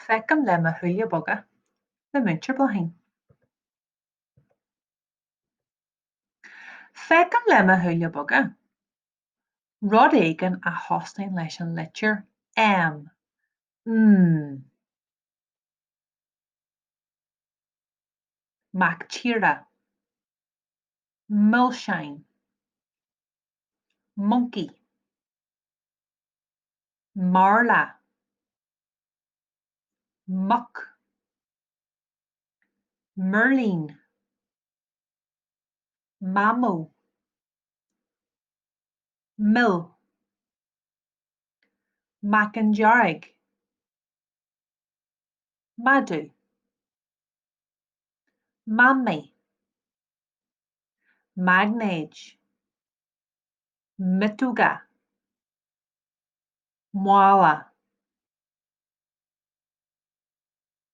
Feicim le mo thuille boga na muintir bluthain. Feicim le mo thuille boga, rud éigin a thosnain leis an litir mac tíre, millshine, monkey, marla, muck, merlin, mammo, mill, mac an dearg, madu, mammy, magnéid, mituga, mála.